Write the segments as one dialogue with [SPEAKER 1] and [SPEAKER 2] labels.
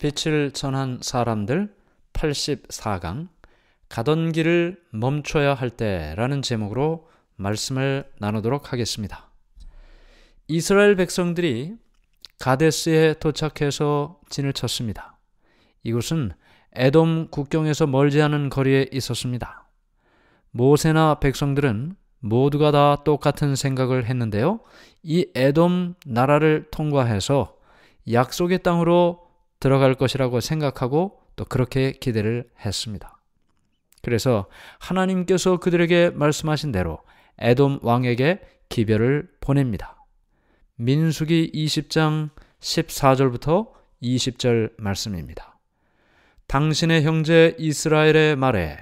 [SPEAKER 1] 빛을 전한 사람들 84강 가던 길을 멈춰야 할 때라는 제목으로 말씀을 나누도록 하겠습니다. 이스라엘 백성들이 가데스에 도착해서 진을 쳤습니다. 이곳은 에돔 국경에서 멀지 않은 거리에 있었습니다. 모세나 백성들은 모두가 다 똑같은 생각을 했는데요. 이 에돔 나라를 통과해서 약속의 땅으로 들어갈 것이라고 생각하고 또 그렇게 기대를 했습니다. 그래서 하나님께서 그들에게 말씀하신 대로 에돔 왕에게 기별을 보냅니다. 민수기 20장 14절부터 20절 말씀입니다. 당신의 형제 이스라엘의 말에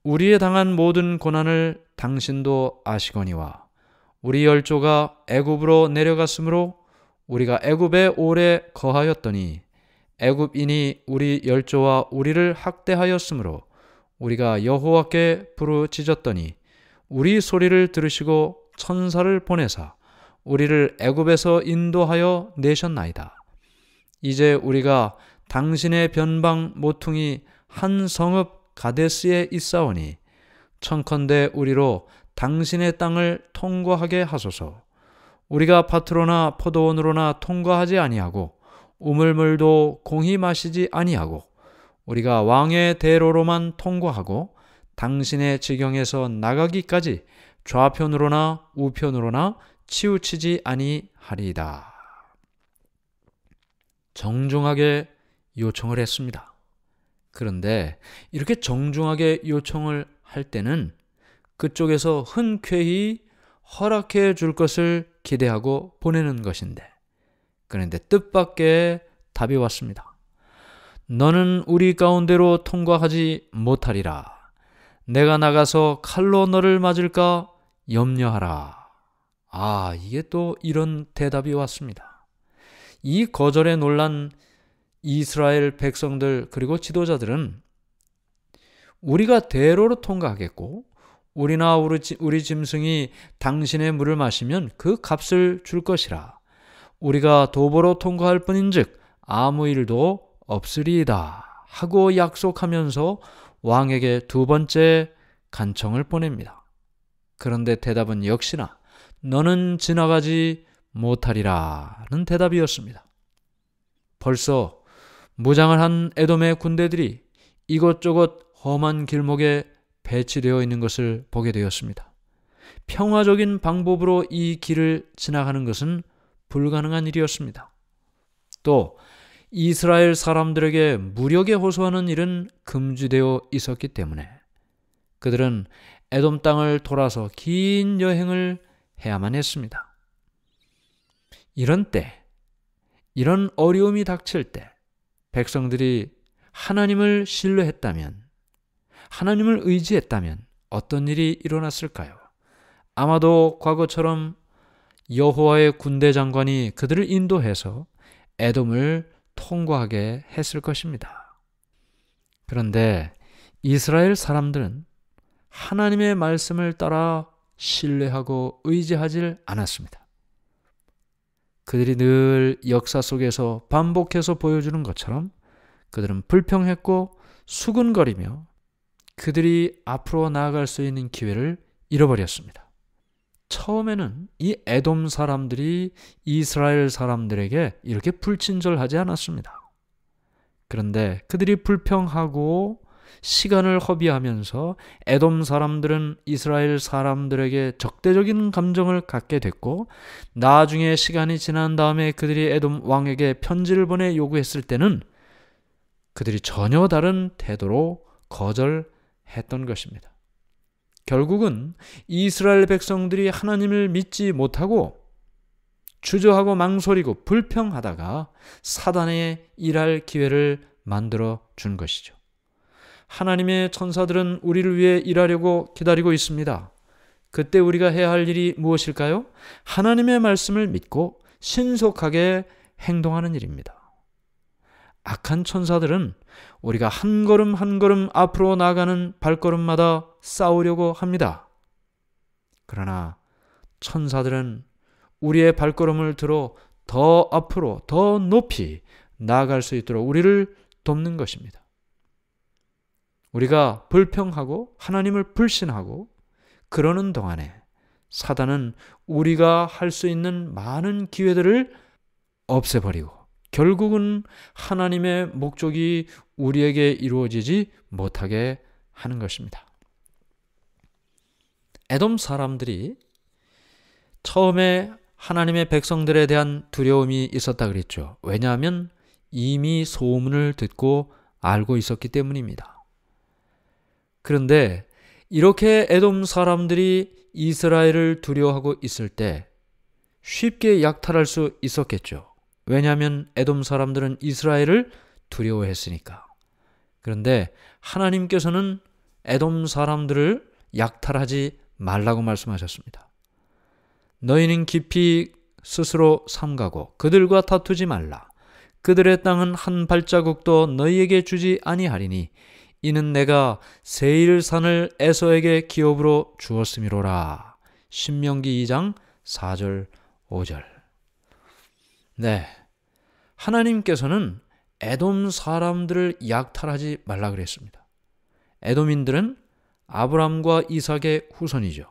[SPEAKER 1] 우리에 당한 모든 고난을 당신도 아시거니와 우리 열조가 애굽으로 내려갔으므로 우리가 애굽에 오래 거하였더니 애굽인이 우리 열조와 우리를 학대하였으므로 우리가 여호와께 부르짖었더니 우리 소리를 들으시고 천사를 보내사 우리를 애굽에서 인도하여 내셨나이다. 이제 우리가 당신의 변방 모퉁이 한 성읍 가데스에 있사오니 청컨대 우리로 당신의 땅을 통과하게 하소서. 우리가 밭으로나 포도원으로나 통과하지 아니하고 우물물도 공히 마시지 아니하고 우리가 왕의 대로로만 통과하고 당신의 지경에서 나가기까지 좌편으로나 우편으로나 치우치지 아니하리이다. 정중하게 요청을 했습니다. 그런데 이렇게 정중하게 요청을 할 때는 그쪽에서 흔쾌히 허락해 줄 것을 기대하고 보내는 것인데, 그런데 뜻밖의 답이 왔습니다. 너는 우리 가운데로 통과하지 못하리라. 내가 나가서 칼로 너를 맞을까 염려하라. 이게 또 이런 대답이 왔습니다. 이 거절에 놀란 이스라엘 백성들 그리고 지도자들은 우리가 대로로 통과하겠고 우리나 우리 짐승이 당신의 물을 마시면 그 값을 줄 것이라. 우리가 도보로 통과할 뿐인즉 아무 일도 없으리이다 하고 약속하면서 왕에게 두 번째 간청을 보냅니다. 그런데 대답은 역시나 너는 지나가지 못하리라는 대답이었습니다. 벌써 무장을 한 에돔의 군대들이 이것저것 험한 길목에 배치되어 있는 것을 보게 되었습니다. 평화적인 방법으로 이 길을 지나가는 것은 불가능한 일이었습니다. 또 이스라엘 사람들에게 무력에 호소하는 일은 금지되어 있었기 때문에 그들은 에돔 땅을 돌아서 긴 여행을 해야만 했습니다. 이런 때, 이런 어려움이 닥칠 때 백성들이 하나님을 신뢰했다면, 하나님을 의지했다면 어떤 일이 일어났을까요? 아마도 과거처럼 여호와의 군대 장관이 그들을 인도해서 에돔을 통과하게 했을 것입니다. 그런데 이스라엘 사람들은 하나님의 말씀을 따라 신뢰하고 의지하지 않았습니다. 그들이 늘 역사 속에서 반복해서 보여주는 것처럼 그들은 불평했고 수근거리며 그들이 앞으로 나아갈 수 있는 기회를 잃어버렸습니다. 처음에는 이 에돔 사람들이 이스라엘 사람들에게 이렇게 불친절하지 않았습니다. 그런데 그들이 불평하고 시간을 허비하면서 에돔 사람들은 이스라엘 사람들에게 적대적인 감정을 갖게 됐고, 나중에 시간이 지난 다음에 그들이 에돔 왕에게 편지를 보내 요구했을 때는 그들이 전혀 다른 태도로 거절했던 것입니다. 결국은 이스라엘 백성들이 하나님을 믿지 못하고 주저하고 망설이고 불평하다가 사단의 일할 기회를 만들어 준 것이죠. 하나님의 천사들은 우리를 위해 일하려고 기다리고 있습니다. 그때 우리가 해야 할 일이 무엇일까요? 하나님의 말씀을 믿고 신속하게 행동하는 일입니다. 악한 천사들은 우리가 한 걸음 한 걸음 앞으로 나가는 발걸음마다 싸우려고 합니다. 그러나 천사들은 우리의 발걸음을 들어 더 앞으로 더 높이 나아갈 수 있도록 우리를 돕는 것입니다. 우리가 불평하고 하나님을 불신하고 그러는 동안에 사단은 우리가 할 수 있는 많은 기회들을 없애버리고 결국은 하나님의 목적이 우리에게 이루어지지 못하게 하는 것입니다. 에돔 사람들이 처음에 하나님의 백성들에 대한 두려움이 있었다 그랬죠. 왜냐하면 이미 소문을 듣고 알고 있었기 때문입니다. 그런데 이렇게 에돔 사람들이 이스라엘을 두려워하고 있을 때 쉽게 약탈할 수 있었겠죠. 왜냐하면 에돔 사람들은 이스라엘을 두려워했으니까. 그런데 하나님께서는 에돔 사람들을 약탈하지 말라고 말씀하셨습니다. 너희는 깊이 스스로 삼가고 그들과 다투지 말라. 그들의 땅은 한 발자국도 너희에게 주지 아니하리니 이는 내가 세일산을 에서에게 기업으로 주었음이로라. 신명기 2장 4절 5절. 네, 하나님께서는 에돔 사람들을 약탈하지 말라 그랬습니다. 에돔인들은 아브람과 이삭의 후손이죠.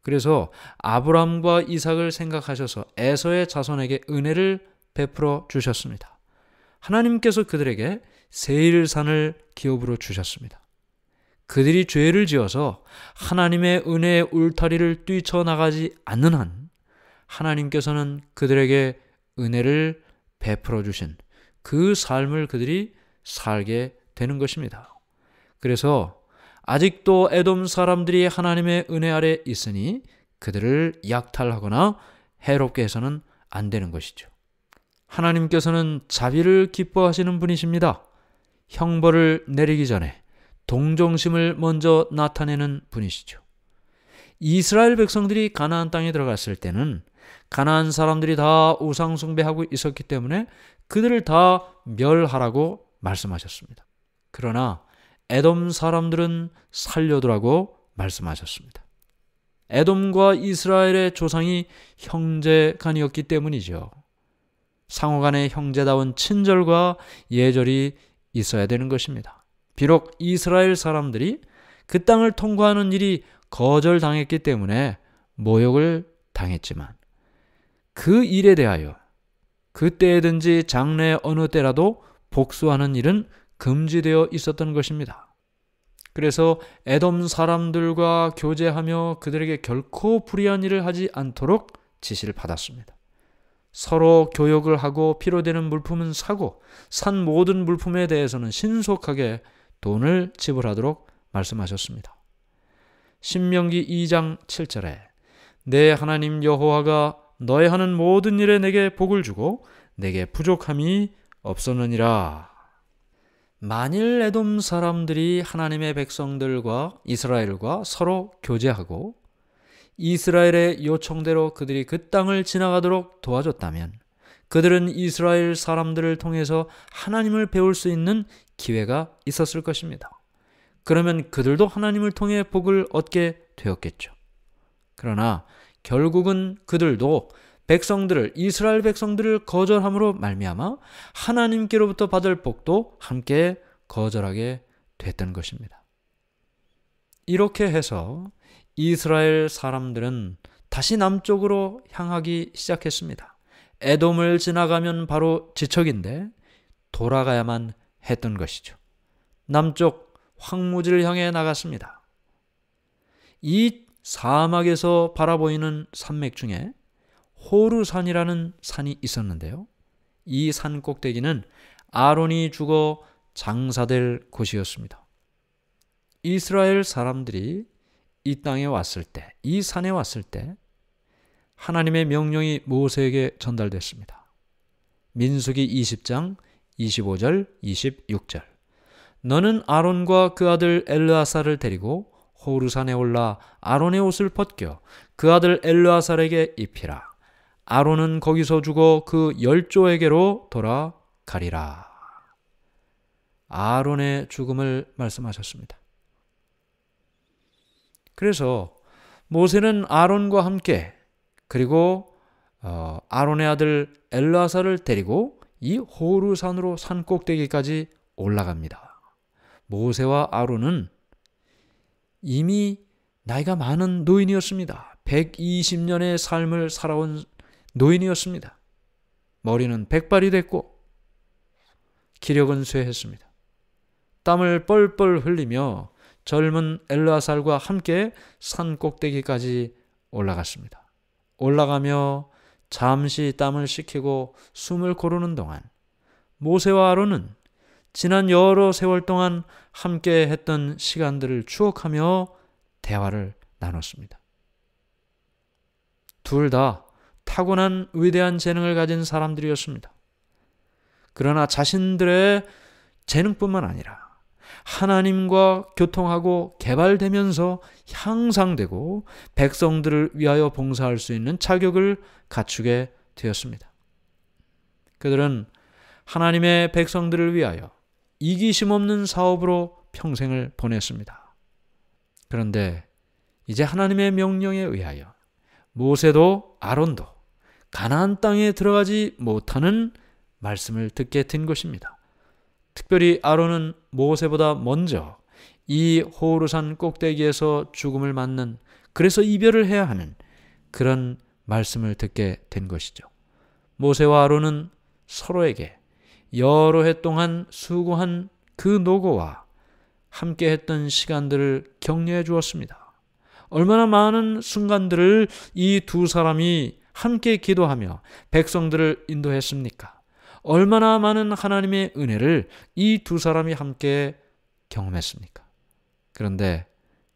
[SPEAKER 1] 그래서 아브람과 이삭을 생각하셔서 에서의 자손에게 은혜를 베풀어 주셨습니다. 하나님께서 그들에게 세일산을 기업으로 주셨습니다. 그들이 죄를 지어서 하나님의 은혜의 울타리를 뛰쳐나가지 않는 한 하나님께서는 그들에게 은혜를 베풀어 주신 그 삶을 그들이 살게 되는 것입니다. 그래서 아직도 에돔 사람들이 하나님의 은혜 아래 있으니 그들을 약탈하거나 해롭게 해서는 안 되는 것이죠. 하나님께서는 자비를 기뻐하시는 분이십니다. 형벌을 내리기 전에 동정심을 먼저 나타내는 분이시죠. 이스라엘 백성들이 가나안 땅에 들어갔을 때는 가나안 사람들이 다 우상 숭배하고 있었기 때문에 그들을 다 멸하라고 말씀하셨습니다. 그러나 에돔 사람들은 살려두라고 말씀하셨습니다. 에돔과 이스라엘의 조상이 형제간이었기 때문이죠. 상호간의 형제다운 친절과 예절이 있어야 되는 것입니다. 비록 이스라엘 사람들이 그 땅을 통과하는 일이 거절당했기 때문에 모욕을 당했지만 그 일에 대하여 그때든지 장래 어느 때라도 복수하는 일은 금지되어 있었던 것입니다. 그래서 에돔 사람들과 교제하며 그들에게 결코 불의한 일을 하지 않도록 지시를 받았습니다. 서로 교역을 하고 필요되는 물품은 사고 산 모든 물품에 대해서는 신속하게 돈을 지불하도록 말씀하셨습니다. 신명기 2장 7절에 내 하나님 여호와가 너의 하는 모든 일에 내게 복을 주고 내게 부족함이 없었느니라. 만일 에돔 사람들이 하나님의 백성들과 이스라엘과 서로 교제하고 이스라엘의 요청대로 그들이 그 땅을 지나가도록 도와줬다면 그들은 이스라엘 사람들을 통해서 하나님을 배울 수 있는 기회가 있었을 것입니다. 그러면 그들도 하나님을 통해 복을 얻게 되었겠죠. 그러나 결국은 그들도 이스라엘 백성들을 거절함으로 말미암아 하나님께로부터 받을 복도 함께 거절하게 됐던 것입니다. 이렇게 해서 이스라엘 사람들은 다시 남쪽으로 향하기 시작했습니다. 에돔을 지나가면 바로 지척인데 돌아가야만 했던 것이죠. 남쪽 황무지를 향해 나갔습니다. 이 사막에서 바라보이는 산맥 중에 호르산이라는 산이 있었는데요. 이 산 꼭대기는 아론이 죽어 장사될 곳이었습니다. 이스라엘 사람들이 이 땅에 왔을 때, 이 산에 왔을 때 하나님의 명령이 모세에게 전달됐습니다. 민수기 20장 25절 26절 너는 아론과 그 아들 엘르아살을 데리고 호르산에 올라 아론의 옷을 벗겨 그 아들 엘르아살에게 입히라. 아론은 거기서 죽어 그 열조에게로 돌아가리라. 아론의 죽음을 말씀하셨습니다. 그래서 모세는 아론과 함께 그리고 아론의 아들 엘르아살을 데리고 이 호르산으로 산 꼭대기까지 올라갑니다. 모세와 아론은 이미 나이가 많은 노인이었습니다. 120년의 삶을 살아온 노인이었습니다. 머리는 백발이 됐고 기력은 쇠했습니다. 땀을 뻘뻘 흘리며 젊은 엘르아살과 함께 산 꼭대기까지 올라갔습니다. 올라가며 잠시 땀을 식히고 숨을 고르는 동안 모세와 아론은 지난 여러 세월 동안 함께 했던 시간들을 추억하며 대화를 나눴습니다. 둘 다 타고난 위대한 재능을 가진 사람들이었습니다. 그러나 자신들의 재능뿐만 아니라 하나님과 교통하고 개발되면서 향상되고 백성들을 위하여 봉사할 수 있는 자격을 갖추게 되었습니다. 그들은 하나님의 백성들을 위하여 이기심 없는 사업으로 평생을 보냈습니다. 그런데 이제 하나님의 명령에 의하여 모세도 아론도 가나안 땅에 들어가지 못하는 말씀을 듣게 된 것입니다. 특별히 아론은 모세보다 먼저 이 호르산 꼭대기에서 죽음을 맞는, 그래서 이별을 해야 하는 그런 말씀을 듣게 된 것이죠. 모세와 아론은 서로에게 여러 해 동안 수고한 그 노고와 함께 했던 시간들을 격려해 주었습니다. 얼마나 많은 순간들을 이 두 사람이 함께 기도하며 백성들을 인도했습니까? 얼마나 많은 하나님의 은혜를 이 두 사람이 함께 경험했습니까? 그런데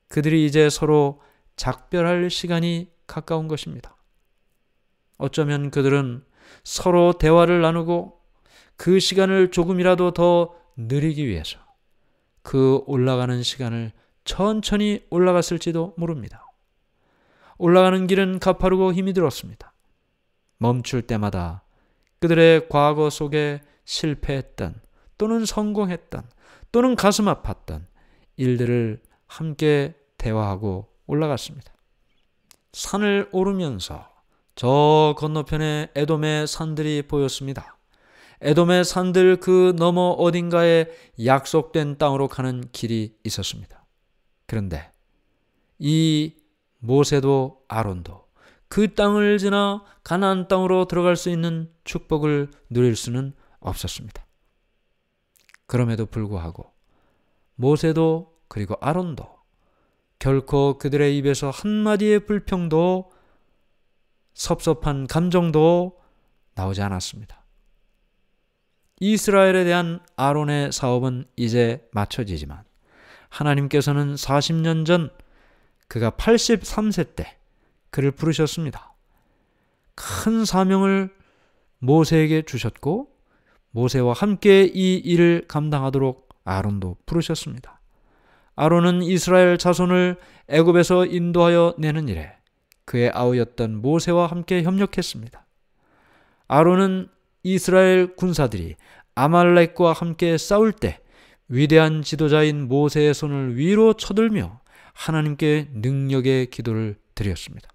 [SPEAKER 1] 그들이 이제 서로 작별할 시간이 가까운 것입니다. 어쩌면 그들은 서로 대화를 나누고 그 시간을 조금이라도 더 느리기 위해서 그 올라가는 시간을 천천히 올라갔을지도 모릅니다. 올라가는 길은 가파르고 힘이 들었습니다. 멈출 때마다 그들의 과거 속에 실패했던 또는 성공했던 또는 가슴 아팠던 일들을 함께 대화하고 올라갔습니다. 산을 오르면서 저 건너편에 에돔의 산들이 보였습니다. 에돔의 산들 그 너머 어딘가에 약속된 땅으로 가는 길이 있었습니다. 그런데 이 모세도 아론도 그 땅을 지나 가나안 땅으로 들어갈 수 있는 축복을 누릴 수는 없었습니다. 그럼에도 불구하고 모세도 그리고 아론도 결코 그들의 입에서 한마디의 불평도 섭섭한 감정도 나오지 않았습니다. 이스라엘에 대한 아론의 사업은 이제 마쳐지지만 하나님께서는 40년 전 그가 83세 때 그를 부르셨습니다. 큰 사명을 모세에게 주셨고 모세와 함께 이 일을 감당하도록 아론도 부르셨습니다. 아론은 이스라엘 자손을 애굽에서 인도하여 내는 일에 그의 아우였던 모세와 함께 협력했습니다. 아론은 이스라엘 군사들이 아말렉과 함께 싸울 때 위대한 지도자인 모세의 손을 위로 쳐들며 하나님께 능력의 기도를 드렸습니다.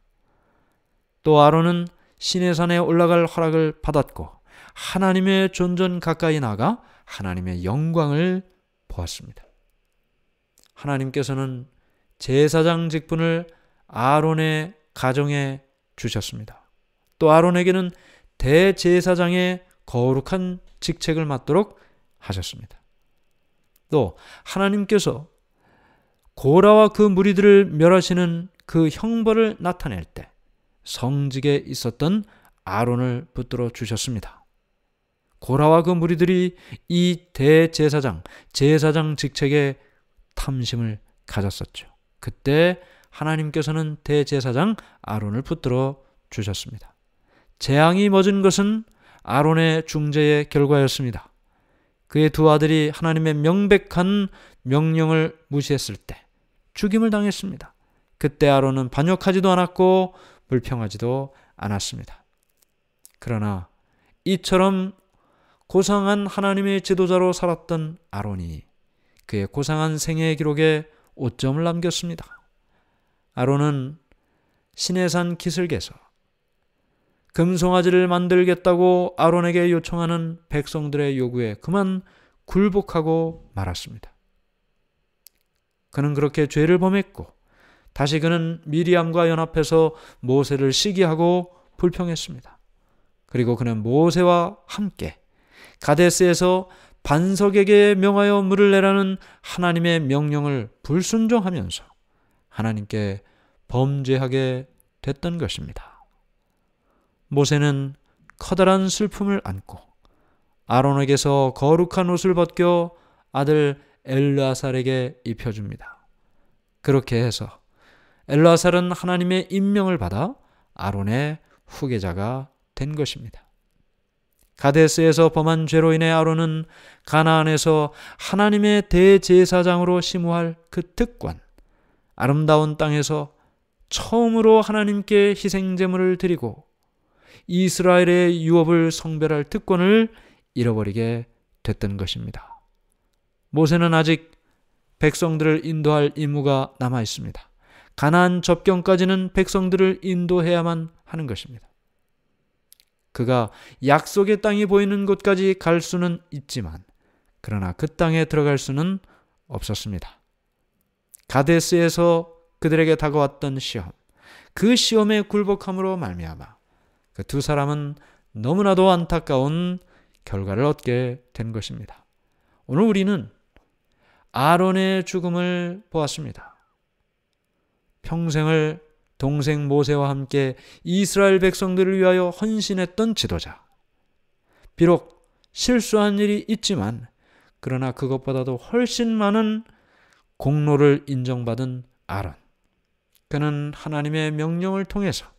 [SPEAKER 1] 또 아론은 시내산에 올라갈 허락을 받았고 하나님의 존전 가까이 나가 하나님의 영광을 보았습니다. 하나님께서는 제사장 직분을 아론의 가정에 주셨습니다. 또 아론에게는 대제사장의 거룩한 직책을 맡도록 하셨습니다. 또 하나님께서 고라와 그 무리들을 멸하시는 그 형벌을 나타낼 때 성직에 있었던 아론을 붙들어 주셨습니다. 고라와 그 무리들이 이 대제사장, 제사장 직책에 탐심을 가졌었죠. 그때 하나님께서는 대제사장 아론을 붙들어 주셨습니다. 재앙이 멎은 것은 아론의 중재의 결과였습니다. 그의 두 아들이 하나님의 명백한 명령을 무시했을 때 죽임을 당했습니다. 그때 아론은 반역하지도 않았고 불평하지도 않았습니다. 그러나 이처럼 고상한 하나님의 지도자로 살았던 아론이 그의 고상한 생애 기록에 오점을 남겼습니다. 아론은 시내산 기슭에서 금송아지를 만들겠다고 아론에게 요청하는 백성들의 요구에 그만 굴복하고 말았습니다. 그는 그렇게 죄를 범했고 다시 그는 미리암과 연합해서 모세를 시기하고 불평했습니다. 그리고 그는 모세와 함께 가데스에서 반석에게 명하여 물을 내라는 하나님의 명령을 불순종하면서 하나님께 범죄하게 됐던 것입니다. 모세는 커다란 슬픔을 안고 아론에게서 거룩한 옷을 벗겨 아들 엘르아살에게 입혀줍니다. 그렇게 해서 엘르아살은 하나님의 임명을 받아 아론의 후계자가 된 것입니다. 가데스에서 범한 죄로 인해 아론은 가나안에서 하나님의 대제사장으로 심우할 그 특권, 아름다운 땅에서 처음으로 하나님께 희생제물을 드리고 이스라엘의 유업을 성별할 특권을 잃어버리게 됐던 것입니다. 모세는 아직 백성들을 인도할 임무가 남아 있습니다. 가나안 접경까지는 백성들을 인도해야만 하는 것입니다. 그가 약속의 땅이 보이는 곳까지 갈 수는 있지만 그러나 그 땅에 들어갈 수는 없었습니다. 가데스에서 그들에게 다가왔던 시험, 그 시험의 굴복함으로 말미암아 그 두 사람은 너무나도 안타까운 결과를 얻게 된 것입니다. 오늘 우리는 아론의 죽음을 보았습니다. 평생을 동생 모세와 함께 이스라엘 백성들을 위하여 헌신했던 지도자. 비록 실수한 일이 있지만 그러나 그것보다도 훨씬 많은 공로를 인정받은 아론. 그는 하나님의 명령을 통해서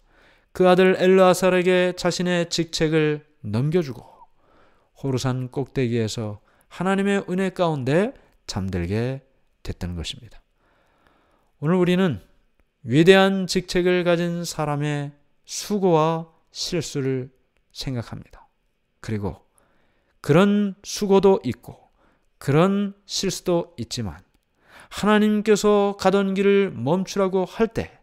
[SPEAKER 1] 그 아들 엘르아살에게 자신의 직책을 넘겨주고 호르산 꼭대기에서 하나님의 은혜 가운데 잠들게 됐던 것입니다. 오늘 우리는 위대한 직책을 가진 사람의 수고와 실수를 생각합니다. 그리고 그런 수고도 있고 그런 실수도 있지만 하나님께서 가던 길을 멈추라고 할 때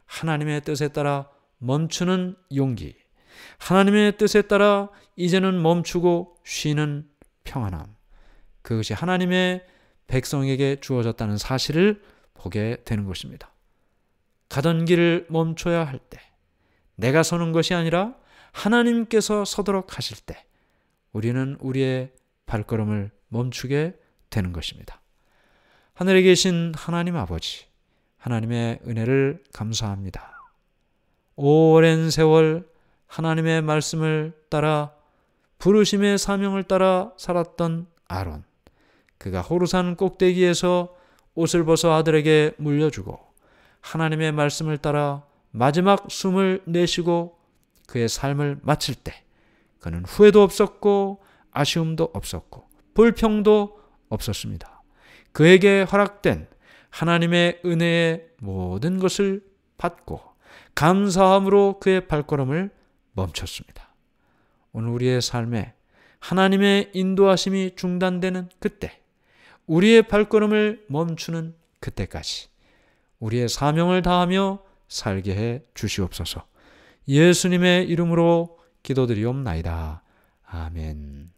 [SPEAKER 1] 하나님의 뜻에 따라 멈추는 용기, 하나님의 뜻에 따라 이제는 멈추고 쉬는 평안함, 그것이 하나님의 백성에게 주어졌다는 사실을 보게 되는 것입니다. 가던 길을 멈춰야 할 때, 내가 서는 것이 아니라 하나님께서 서도록 하실 때 우리는 우리의 발걸음을 멈추게 되는 것입니다. 하늘에 계신 하나님 아버지, 하나님의 은혜를 감사합니다. 오랜 세월 하나님의 말씀을 따라 부르심의 사명을 따라 살았던 아론, 그가 호르산 꼭대기에서 옷을 벗어 아들에게 물려주고 하나님의 말씀을 따라 마지막 숨을 내쉬고 그의 삶을 마칠 때 그는 후회도 없었고 아쉬움도 없었고 불평도 없었습니다. 그에게 허락된 하나님의 은혜의 모든 것을 받고 감사함으로 그의 발걸음을 멈췄습니다. 오늘 우리의 삶에 하나님의 인도하심이 중단되는 그때, 우리의 발걸음을 멈추는 그때까지 우리의 사명을 다하며 살게 해 주시옵소서. 예수님의 이름으로 기도드리옵나이다. 아멘.